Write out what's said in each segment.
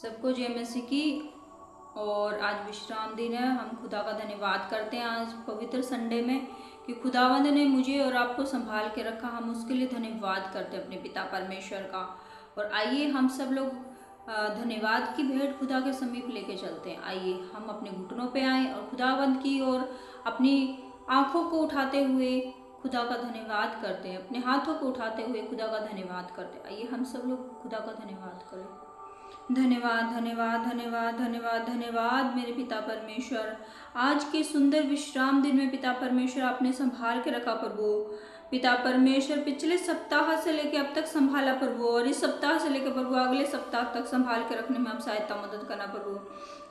सबको जय मसीह की। और आज विश्राम दिन है। हम खुदा का धन्यवाद करते हैं आज पवित्र संडे में कि खुदावंद ने मुझे और आपको संभाल के रखा। हम उसके लिए धन्यवाद करते हैं अपने पिता परमेश्वर का। और आइए हम सब लोग धन्यवाद की भेंट खुदा के समीप लेके चलते हैं। आइए हम अपने घुटनों पे आए और खुदावंद की और अपनी आंखों को उठाते हुए खुदा का धन्यवाद करते हैं। अपने हाथों को उठाते हुए खुदा का धन्यवाद करते हैं। आइए हम सब लोग खुदा का धन्यवाद करें। धन्यवाद धन्यवाद धन्यवाद धन्यवाद धन्यवाद मेरे पिता परमेश्वर, आज के सुंदर विश्राम दिन में पिता परमेश्वर आपने संभाल के रखा प्रभु। पिता परमेश्वर पिछले सप्ताह से लेकर अब तक संभाला प्रभु, और इस सप्ताह से लेकर प्रभु अगले सप्ताह तक संभाल के रखने में आप सहायता मदद करना प्रभु।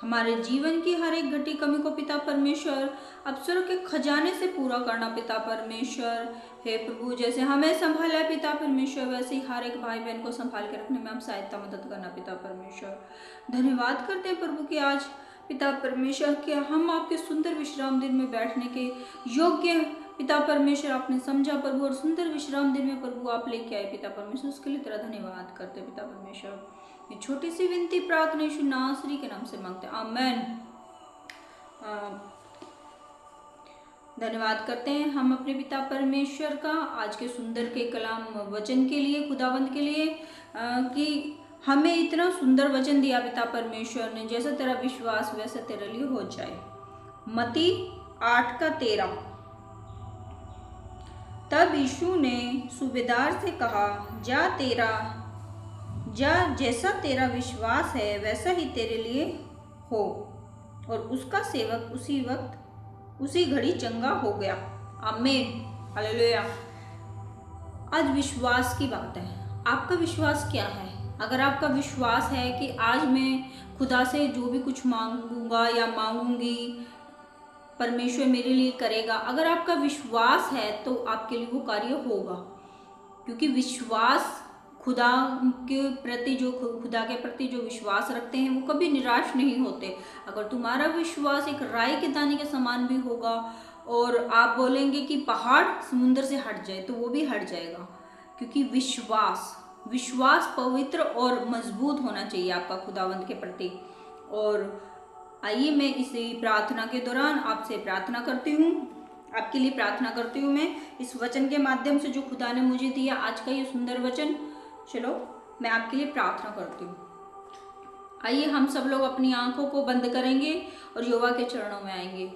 हमारे जीवन की हर एक घटी कमी को पिता परमेश्वर अवसरों के खजाने से पूरा करना पिता परमेश्वर। हे प्रभु, जैसे हमें संभाला है पिता परमेश्वर, वैसे ही हर एक भाई बहन को संभाल के रखने में आप सहायता मदद करना पिता परमेश्वर। धन्यवाद करते हैं प्रभु कि आज पिता परमेश्वर के हम आपके सुंदर विश्राम दिन में बैठने के योग्य पिता परमेश्वर आपने समझा प्रभु, और सुंदर विश्राम दिन में प्रभु आप लेके आए पिता परमेश्वर, उसके लिए तेरा धन्यवाद करते पिता परमेश्वर। ये छोटी सी विनती प्रार्थना यीशु नासरी के नाम से मांगते हैं, आमेन। धन्यवाद करते हैं हम अपने पिता परमेश्वर का आज के सुंदर के कलाम वचन के लिए, खुदावंद के लिए कि हमें इतना सुंदर वचन दिया पिता परमेश्वर ने, जैसा तेरा विश्वास वैसा तेरे लिए हो जाए। मत्ती 8:13। तब यीशु ने सूबेदार से कहा, जा जैसा तेरा विश्वास है वैसा ही तेरे लिए हो। और उसका सेवक उसी घड़ी चंगा हो गया। आमीन, हालेलुया। आज विश्वास की बात है। आपका विश्वास क्या है? अगर आपका विश्वास है कि आज मैं खुदा से जो भी कुछ मांगूंगा या मांगूंगी परमेश्वर मेरे लिए करेगा, अगर आपका विश्वास है तो आपके लिए वो कार्य होगा। क्योंकि विश्वास खुदा के प्रति जो विश्वास रखते हैं वो कभी निराश नहीं होते। अगर तुम्हारा विश्वास एक राई के दाने के समान भी होगा और आप बोलेंगे कि पहाड़ समुद्र से हट जाए तो वो भी हट जाएगा। क्योंकि विश्वास पवित्र और मजबूत होना चाहिए आपका खुदावंत के प्रति। और आइए मैं इसी प्रार्थना के दौरान आपसे प्रार्थना करती हूँ, आपके लिए प्रार्थना करती हूँ। मैं इस वचन के माध्यम से जो खुदा ने मुझे दिया आज का ये सुंदर वचन, चलो मैं आपके लिए प्रार्थना करती हूँ। आइए हम सब लोग अपनी आंखों को बंद करेंगे और यहोवा के चरणों में आएंगे।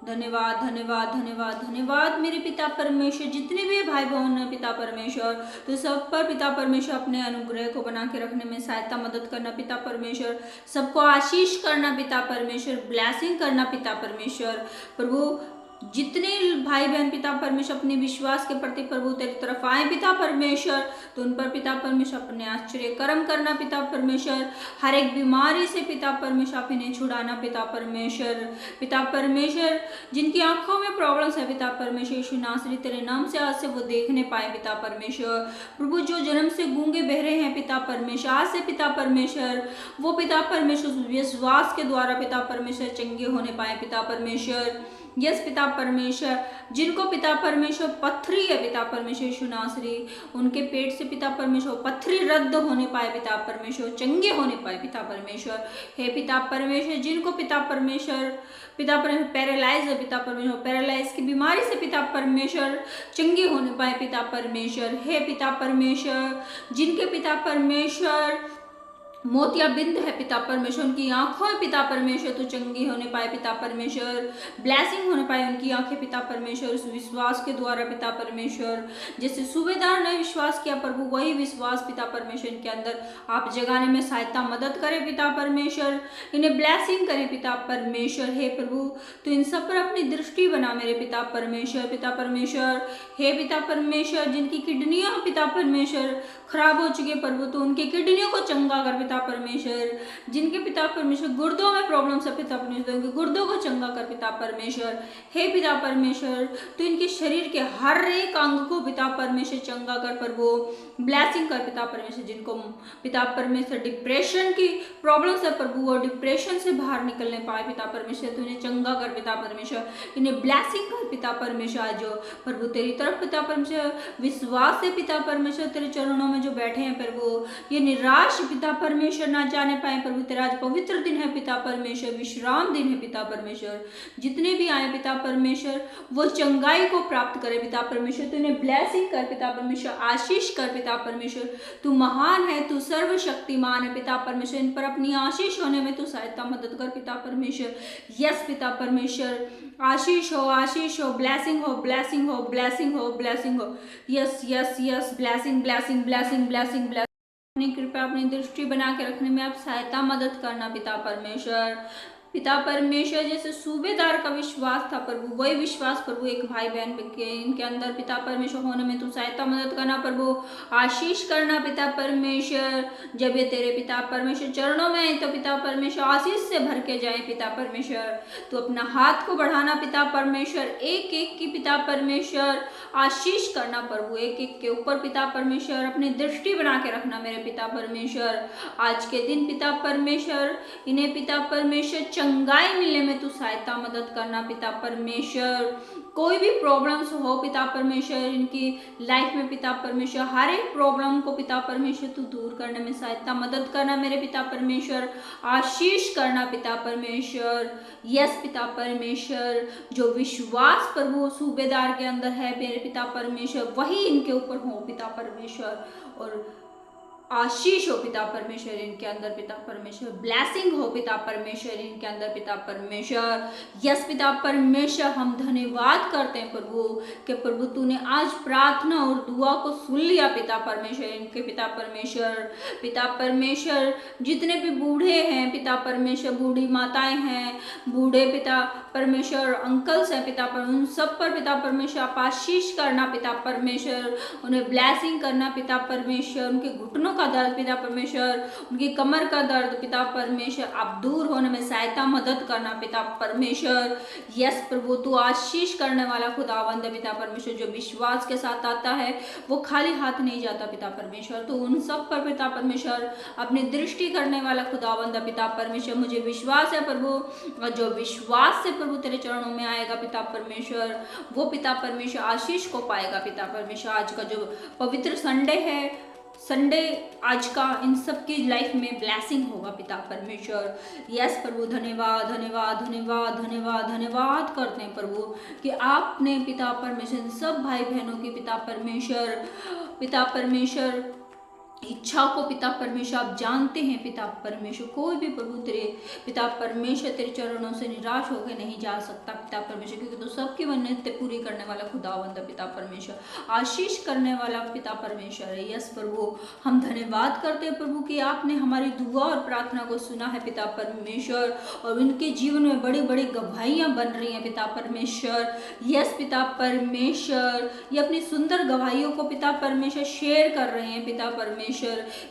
धन्यवाद धन्यवाद धन्यवाद धन्यवाद मेरे पिता परमेश्वर। जितने भी भाई बहन हैं पिता परमेश्वर, तो सब पर पिता परमेश्वर अपने अनुग्रह को बना के रखने में सहायता मदद करना पिता परमेश्वर। सबको आशीष करना पिता परमेश्वर, ब्लेसिंग करना पिता परमेश्वर। प्रभु, जितने भाई बहन पिता परमेश्वर अपने विश्वास के प्रति प्रभु तेरी तरफ आए पिता परमेश्वर, तो उन पर पिता परमेश्वर अपने आश्चर्य कर्म करना पिता परमेश्वर। हर एक बीमारी से पिता परमेश्वर आप इन्हें छुड़ाना पिता परमेश्वर। पिता परमेश्वर, जिनकी आंखों में प्रॉब्लम्स है पिता परमेश्वर, यीशु नासरी तेरे नाम से आज से वो देखने पाए पिता परमेश्वर। प्रभु, जो जन्म से गूंगे बहरे हैं पिता परमेश्वर, आज से पिता परमेश्वर वो पिता परमेश्वर विश्वास के द्वारा पिता परमेश्वर चंगे होने पाए पिता परमेश्वर। यस पिता परमेश्वर, जिनको पिता परमेश्वर पथरी है पिता परमेश्वर यीशु नासरी, उनके पेट से पिता परमेश्वर पथरी रद्द होने पाए पिता परमेश्वर, चंगे होने पाए पिता परमेश्वर। हे पिता परमेश्वर, जिनको पिता परमेश्वर पैरालाइज है पिता परमेश्वर, पैरालाइज की बीमारी से पिता परमेश्वर चंगे होने पाए पिता परमेश्वर। हे पिता परमेश्वर, जिनके पिता परमेश्वर मोतियाबिंद है पिता परमेश्वर, उनकी आंखों में पिता परमेश्वर तो चंगी होने पाए पिता परमेश्वर, ब्लेसिंग होने पाए उनकी आंखें पिता परमेश्वर, उस विश्वास के द्वारा पिता परमेश्वर। जैसे सूबेदार ने विश्वास किया प्रभु, वही विश्वास पिता परमेश्वर इनके अंदर आप जगाने में सहायता मदद करें पिता परमेश्वर, इन्हें ब्लेसिंग करें पिता परमेश्वर। हे प्रभु, तो इन सब पर अपनी दृष्टि बना मेरे पिता परमेश्वर। पिता परमेश्वर, हे पिता परमेश्वर, जिनकी किडनियां पिता परमेश्वर खराब हो चुकी है प्रभु, तो उनके किडनियों को चंगा कर पिता परमेश्वर। जिनके पिता परमेश्वर गुर्दों में प्रॉब्लम है पिता परमेश्वर, उनके गुर्दों को चंगा कर पिता परमेश्वर। हे पिता परमेश्वर, तो इनके शरीर के हर एक अंग को पिता परमेश्वर चंगा कर प्रभु, ब्लेसिंग कर पिता परमेश्वर। जिनको पिता परमेश्वर डिप्रेशन की प्रॉब्लम है प्रभु, वो डिप्रेशन से बाहर निकलने पाए पिता परमेश्वर, तो इन्हें चंगा कर पिता परमेश्वर, इन्हें ब्लेसिंग कर पिता परमेश्वर। आज प्रभु तेरी तरफ पिता परमेश्वर विश्वास से पिता परमेश्वर तेरे चरणों में में जो बैठे हैं प्रभु, ये निराश पिता परमेश्वर ना जाने पाए प्रभु, तेरा आज पवित्र दिन है पिता परमेश्वर, विश्राम दिन है पिता परमेश्वर। जितने भी आए पिता परमेश्वर वो चंगाई को प्राप्त करे पिता परमेश्वर, तू इन्हें ब्लेसिंग कर पिता परमेश्वर, आशीष कर पिता परमेश्वर। तू महान है, तू सर्वशक्तिमान है पिता परमेश्वर, इन पर अपनी आशीष होने में तू सहायता मदद कर पिता परमेश्वर। यस पिता परमेश्वर, आशीष हो, आशीष हो, ब्लेसिंग हो, ब्लेसिंग हो, ब्लेसिंग हो, ब्लेसिंग हो। Yes yes yes, blessing blessing blessing blessing blessing. अपनी कृपा, अपनी दृष्टि बना के रखने में आप सहायता मदद करना पिता परमेश्वर। पिता परमेश्वर, जैसे सूबेदार का विश्वास था प्रभु, वही विश्वास प्रभु एक भाई बहन के इनके अंदर पिता परमेश्वर होने में तू सहायता मदद करना प्रभु, आशीष करना पिता परमेश्वर। जब ये तेरे पिता परमेश्वर चरणों में आए तो पिता परमेश्वर आशीष से भर के जाए पिता परमेश्वर। तू अपना हाथ को बढ़ाना पिता परमेश्वर, एक एक की पिता परमेश्वर आशीष करना प्रभु, एक एक के ऊपर पिता परमेश्वर अपनी दृष्टि बना के रखना मेरे पिता परमेश्वर। आज के दिन पिता परमेश्वर इन्हें पिता परमेश्वर चंगाई मिलने में तू सहायता मदद करना पिता परमेश्वर। कोई भी प्रॉब्लम्स हो पिता परमेश्वर इनकी लाइफ में पिता परमेश्वर, हर एक प्रॉब्लम को पिता परमेश्वर तू दूर करने में सहायता मदद करना मेरे पिता परमेश्वर, आशीष करना पिता परमेश्वर। यस पिता परमेश्वर, जो विश्वास प्रभु सूबेदार के अंदर है मेरे पिता परमेश्वर, वही इनके ऊपर हो पिता परमेश्वर, और आशीष हो पिता परमेश्वर इनके अंदर पिता परमेश्वर, ब्लेसिंग हो पिता परमेश्वर इनके अंदर पिता परमेश्वर। यस पिता परमेश्वर, हम धन्यवाद करते हैं प्रभु कि प्रभु तूने आज प्रार्थना और दुआ को सुन लिया पिता परमेश्वर इनके पिता परमेश्वर। पिता परमेश्वर, जितने भी बूढ़े हैं पिता परमेश्वर, बूढ़ी माताएं हैं, बूढ़े पिता परमेश्वर अंकल्स हैं पिता पर, उन सब पर पिता परमेश्वर आप आशीष करना पिता परमेश्वर, उन्हें ब्लेसिंग करना पिता परमेश्वर। उनके घुटनों का दर्द पिता परमेश्वर, उनकी कमर का दर्द पिता परमेश्वर आप दूर होने में सहायता मदद करना पिता परमेश्वर। यस प्रभु, तू आशीष करने वाला खुदावंद है पिता परमेश्वर, जो विश्वास के साथ आता है वो खाली हाथ नहीं जाता पिता परमेश्वर। तो उन सब पर पिता परमेश्वर अपनी दृष्टि करने वाला खुदावंद है पिता परमेश्वर। मुझे विश्वास है प्रभु, और जो विश्वास से प्रभु तेरे चरणों में आएगा पिता परमेश्वर, वो पिता परमेश्वर आशीष को पाएगा पिता परमेश्वर। आज का जो पवित्र संडे है, संडे आज का इन सब की लाइफ में ब्लेसिंग होगा पिता परमेश्वर। यस प्रभु, धन्यवाद धन्यवाद धन्यवाद धन्यवाद धन्यवाद करते हैं प्रभु कि आपने पिता परमेश्वर सब भाई बहनों की पिता परमेश्वर इच्छा को पिता परमेश्वर आप जानते हैं पिता परमेश्वर। कोई भी प्रभु तेरे पिता परमेश्वर तेरे चरणों से निराश होकर नहीं जा सकता पिता परमेश्वर, क्योंकि तो सबकी मन्नतें पूरी करने वाला खुदावंद पिता परमेश्वर, आशीष करने वाला पिता परमेश्वर है। यस प्रभु, हम धन्यवाद करते हैं प्रभु कि आपने हमारी दुआ और प्रार्थना को सुना है पिता परमेश्वर, और उनके जीवन में बड़ी बड़ी गवाहियाँ बन रही हैं पिता परमेश्वर। यस पिता परमेश्वर, ये अपनी सुंदर गवाहियों को पिता परमेश्वर शेयर कर रहे हैं पिता परमेश्वर।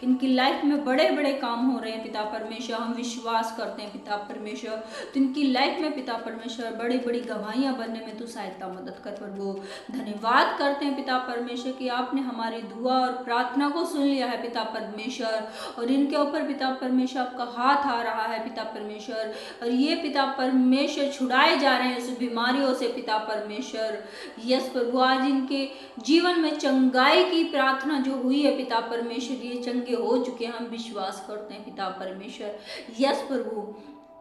इनकी लाइफ में बड़े बड़े काम हो रहे हैं पिता परमेश्वर, हम विश्वास करते हैं पिता परमेश्वर। तो इनकी लाइफ में पिता परमेश्वर बड़ी बड़ी गवाहियां बनने में तू सहायता मदद कर प्रभु। धन्यवाद करते हैं पिता परमेश्वर कि आपने हमारी दुआ और प्रार्थना को सुन लिया है पिता परमेश्वर, और इनके ऊपर पिता परमेश्वर आपका हाथ आ रहा है पिता परमेश्वर, और ये पिता परमेश्वर छुड़ाए जा रहे हैं उस बीमारियों से पिता परमेश्वर। यस प्रभु, आज इनके जीवन में चंगाई की प्रार्थना जो हुई है पिता परमेश्वर, ये चंगे हो चुके हैं, हम विश्वास करते हैं पिता परमेश्वर। यस प्रभु,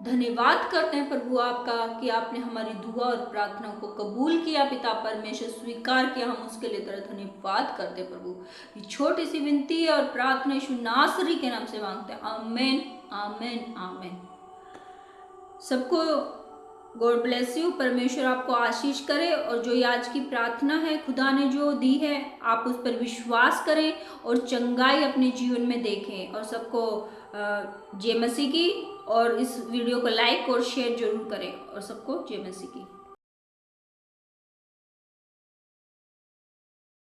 धन्यवाद करते हैं प्रभु आपका कि आपने हमारी दुआ और प्रार्थना को कबूल किया पिता परमेश्वर, स्वीकार किया, हम उसके लिए तेरा धन्यवाद करते हैं प्रभु। ये छोटी सी विनती और प्रार्थना यीशु नासरी के नाम से मांगते हैं, आमीन आमीन आमीन। सबको गॉड ब्लेस यू, परमेश्वर आपको आशीष करे, और जो ये आज की प्रार्थना है खुदा ने जो दी है आप उस पर विश्वास करें और चंगाई अपने जीवन में देखें। और सबको जय मसीह की, और इस वीडियो को लाइक और शेयर जरूर करें, और सबको जय मसीह की।